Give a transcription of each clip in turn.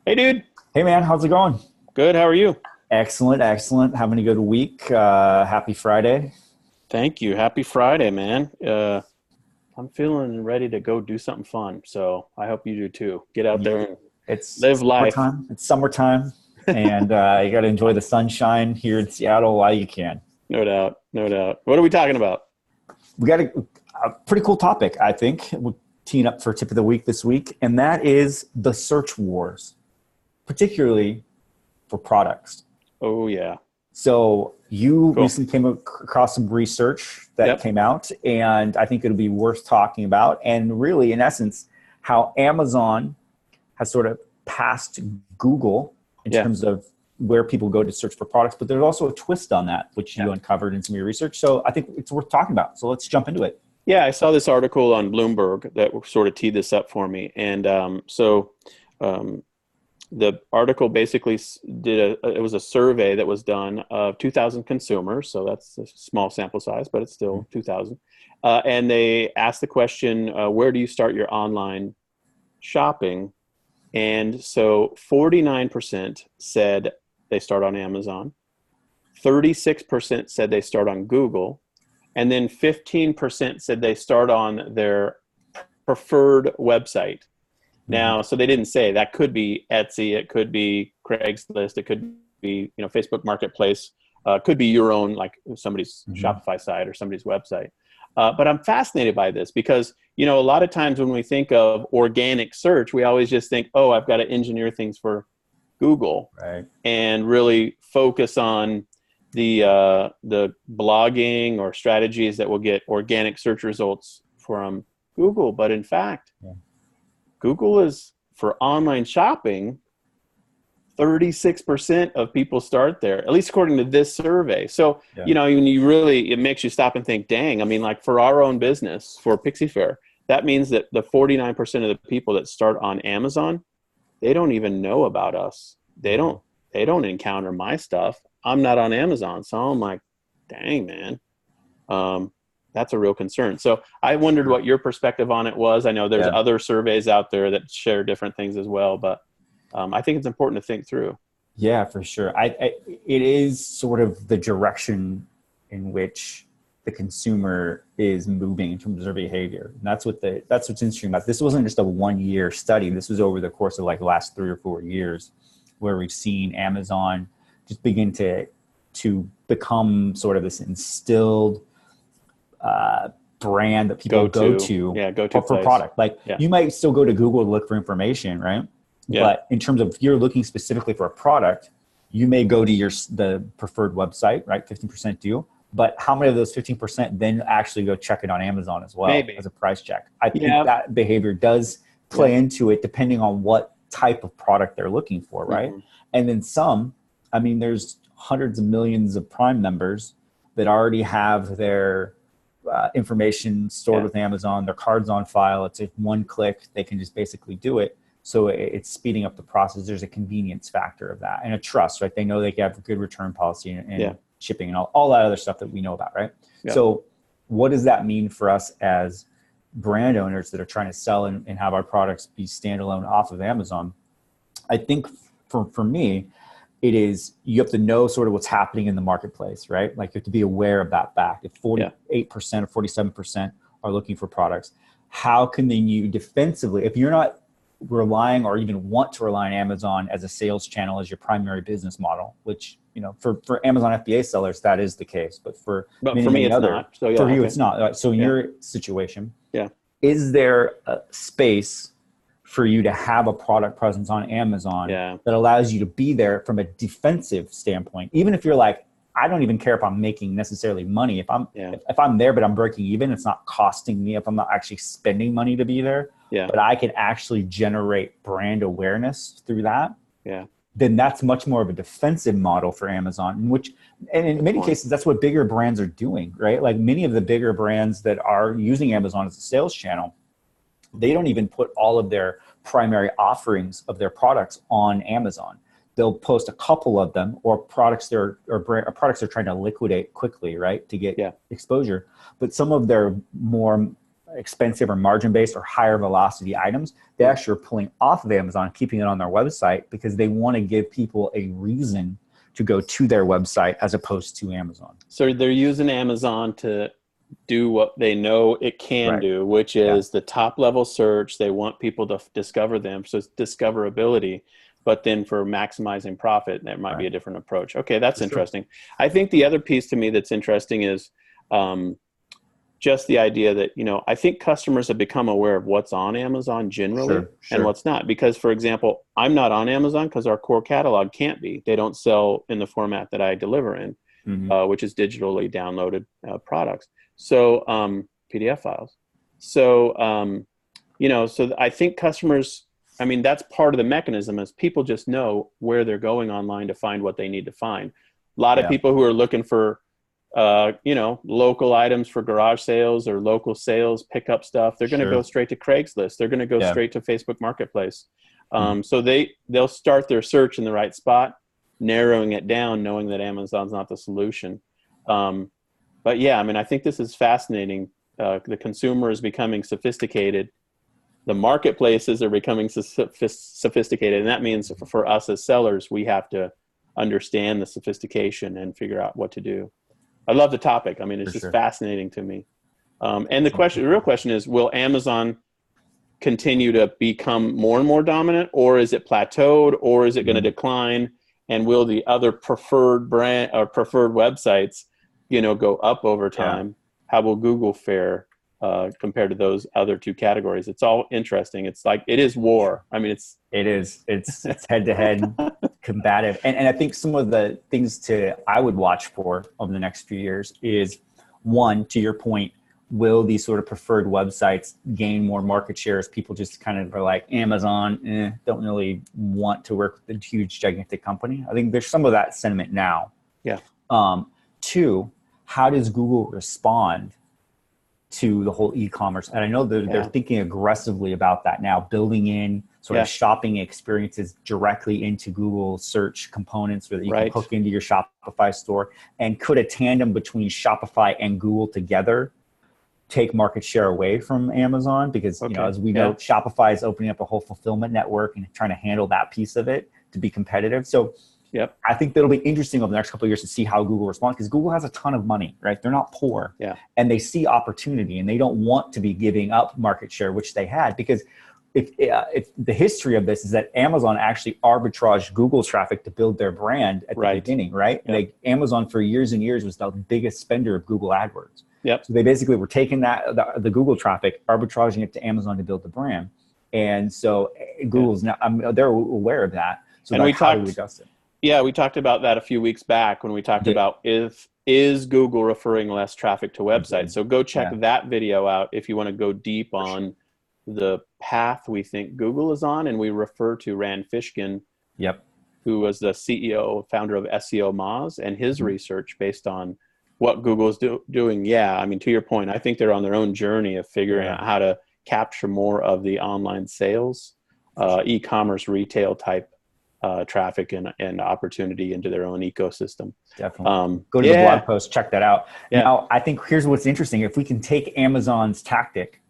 Hey, dude. Hey man, how's it going? Good. How are you? Excellent, excellent. Having a good week. Happy Friday. Thank you. Happy Friday, man. I'm feeling ready to go do something fun. So I hope you do too. Get out Yeah, there and it's live life. summertime. It's summertime, and you got to enjoy the sunshine here in Seattle while you can. No doubt. No doubt. What are we talking about? We got a pretty cool topic, I think. We're teeing up for tip of the week this week, and that is the search wars, particularly for products. Oh, yeah. So you Cool. recently came across some research that Yep. came out, and I think it'll be worth talking about. And really, in essence, how Amazon has sort of passed Google in Yeah. terms of where people go to search for products. But there's also a twist on that, which Yeah. you uncovered in some of your research. So I think it's worth talking about. So let's jump into it. Yeah. I saw this article on Bloomberg that sort of teed this up for me. Um, the article basically it was a survey that was done of 2,000 consumers. So that's a small sample size, but it's still 2,000. And they asked the question, where do you start your online shopping? And so 49% said they start on Amazon, 36% said they start on Google, and then 15% said they start on their preferred website. Mhm. Now, so they didn't say that could be Etsy, it could be Craigslist, it could be Facebook Marketplace, could be your own like somebody's Mhm. Shopify site or somebody's website. But I'm fascinated by this because a lot of times when we think of organic search, we always just think, oh, I've got to engineer things for Google Right. and really focus on the blogging or strategies that will get organic search results from Google. But in fact, Yeah. Google is for online shopping. 36% of people start there, at least according to this survey. So, Yeah. when it makes you stop and think, dang, I mean, like for our own business, for Pixie Fair, that means that the 49% of the people that start on Amazon, they don't even know about us. They don't encounter my stuff. I'm not on Amazon. So I'm like, dang, man. Um, that's a real concern. So I wondered what your perspective on it was. I know there's Yeah. other surveys out there that share different things as well, but I think it's important to think through. Yeah, for sure. It is sort of the direction in which the consumer is moving in terms of their behavior. And that's what's interesting about this. Wasn't just a 1 year study. This was over the course of like the last 3 or 4 years, where we've seen Amazon just begin to become sort of this instilled brand that people Go go to, to yeah, go to for place. product. Like Yeah, you might still go to Google to look for information, right? yeah, But in terms of if you're looking specifically for a product, you may go to the preferred website, right? 15% do. But how many of those 15% then actually go check it on Amazon as well as maybe. a price check? I think Yeah, that behavior does yeah. play into it depending on what type of product they're looking for, right? Hmm. And then some, I mean, there's hundreds of millions of Prime members that already have their information stored Yeah, with Amazon, their cards on file. It's a one click, they can just basically do it. So it's speeding up the process. There's a convenience factor of that and a trust, right? They know they have a good return policy yeah, and shipping and all that other stuff that we know about, right? yeah, So what does that mean for us as brand owners that are trying to sell and have our products be standalone off of Amazon? I think for me, it is you have to know sort of what's happening in the marketplace, right? Like you have to be aware of that fact. If yeah, 48% or 47% are looking for products, how can then you defensively, if you're not relying or even want to rely on Amazon as a sales channel as your primary business model, which, for Amazon FBA sellers, that is the case. But for but many, for me, many it's other, not. So yeah, for you, okay, it's not. So in yeah, your situation, yeah, is there a space for you to have a product presence on Amazon yeah, that allows you to be there from a defensive standpoint? Even if you're like, I don't even care if I'm making necessarily money. If I'm yeah, if I'm there, but I'm breaking even, it's not costing me if I'm not actually spending money to be there, yeah, but I can actually generate brand awareness through that, yeah. then that's much more of a defensive model for Amazon, and in Good many point. cases, that's what bigger brands are doing, right? Like many of the bigger brands that are using Amazon as a sales channel, they don't even put all of their primary offerings of their products on Amazon. They'll post a couple of them or products they're trying to liquidate quickly, right, to get Yeah, exposure. But some of their more expensive or margin based or higher velocity items, they actually are pulling off of Amazon, keeping it on their website because they want to give people a reason to go to their website as opposed to Amazon. So they're using Amazon to do what they know it can do, which is the top level search. They want people to discover them. So it's discoverability. But then for maximizing profit, that might be a different approach. Okay, that's interesting. I think the other piece to me that's interesting is just the idea that, I think customers have become aware of what's on Amazon generally and what's not. Because, for example, I'm not on Amazon because our core catalog can't be. They don't sell in the format that I deliver in, which is digitally downloaded products. So PDF files. So, so I think customers, that's part of the mechanism is people just know where they're going online to find what they need to find. A lot of people who are looking for, local items for garage sales or local sales, pickup stuff, they're going to go straight to Craigslist. They're going to go straight to Facebook Marketplace. So they'll start their search in the right spot, narrowing it down, knowing that Amazon's not the solution. But yeah, I think this is fascinating. The consumer is becoming sophisticated. The marketplaces are becoming sophisticated. And that means for us as sellers, we have to understand the sophistication and figure out what to do. I love the topic. It's just fascinating to me. And the real question is, will Amazon continue to become more and more dominant, or is it plateaued, or is it going to decline? And will the other preferred brand or preferred websites, go up over time? How will Google fare compared to those other two categories? It's all interesting. It's like, it is war. It's head to head combative. And I think some of the things I would watch for over the next few years is, one, to your point, will these sort of preferred websites gain more market share as people just kind of are like, Amazon, don't really want to work with a huge, gigantic company? I think there's some of that sentiment now. Yeah. Two, how does Google respond to the whole e-commerce? And I know they're thinking aggressively about that now, building in sort of shopping experiences directly into Google search components so that you can hook into your Shopify store. And could a tandem between Shopify and Google together take market share away from Amazon? Because as we know, Shopify is opening up a whole fulfillment network and trying to handle that piece of it to be competitive. So I think that'll be interesting over the next couple of years to see how Google responds, because Google has a ton of money, right? They're not poor, and they see opportunity, and they don't want to be giving up market share, which they had. Because if the history of this is that Amazon actually arbitraged Google's traffic to build their brand at the beginning, right? Like Amazon for years and years was the biggest spender of Google AdWords. So they basically were taking the Google traffic, arbitraging it to Amazon to build the brand, and so Google's now they're aware of that. So and how do we adjust it? Yeah, we talked about that a few weeks back when we talked about is Google referring less traffic to websites. So go check that video out if you want to go deep on the path we think Google is on. And we refer to Rand Fishkin, who was the CEO, founder of SEO Moz, and his research based on what Google's doing. Yeah, to your point, I think they're on their own journey of figuring out how to capture more of the online sales, e-commerce, retail type traffic and opportunity into their own ecosystem. Definitely. Go to the blog post, check that out. Now, I think here's what's interesting. If we can take Amazon's tactic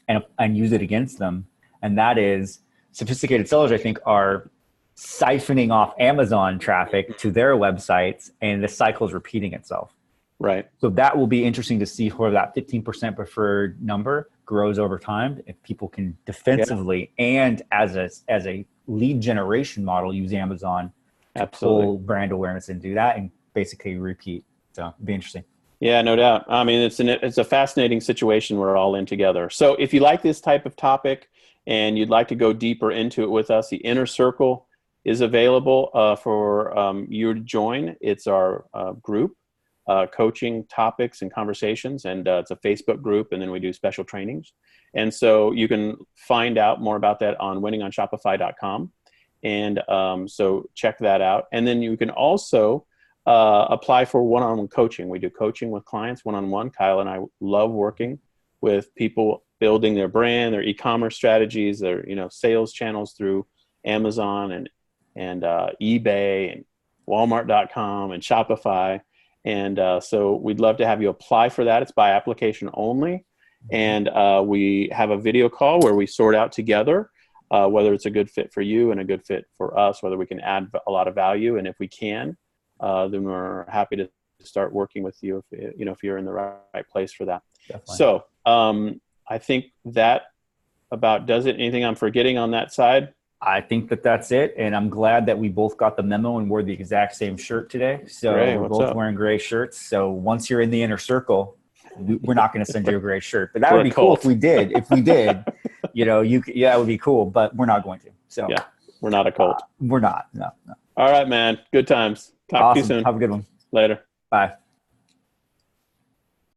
and use it against them, and that is sophisticated sellers, I think, are siphoning off Amazon traffic to their websites, and the cycle is repeating itself. Right. So that will be interesting to see where that 15% preferred number grows over time. If people can defensively and as a lead generation model use Amazon to pull brand awareness and do that and basically repeat. So it'll be interesting. Yeah, no doubt. It's a fascinating situation we're all in together. So if you like this type of topic and you'd like to go deeper into it with us, the Inner Circle is available for you to join. It's our group. Coaching topics and conversations, and it's a Facebook group, and then we do special trainings. And so you can find out more about that on winningонshopify.com. And so check that out. And then you can also apply for one-on-one coaching. We do coaching with clients one-on-one. Kyle and I love working with people building their brand, their e-commerce strategies, their sales channels through Amazon and eBay and Walmart.com and Shopify. And so we'd love to have you apply for that. It's by application only. And we have a video call where we sort out together whether it's a good fit for you and a good fit for us, whether we can add a lot of value. And if we can, then we're happy to start working with you if you're in the right place for that. Definitely. So I think that about does it. Anything I'm forgetting on that side? I think that's it. And I'm glad that we both got the memo and wore the exact same shirt today. So we're both wearing gray shirts. So once you're in the inner circle, we're not going to send you a gray shirt, but that would be cool if we did. It would be cool, but we're not going to. So yeah, we're not a cult. We're not. No. All right, man. Good times. Talk to you soon. Have a good one. Later. Bye.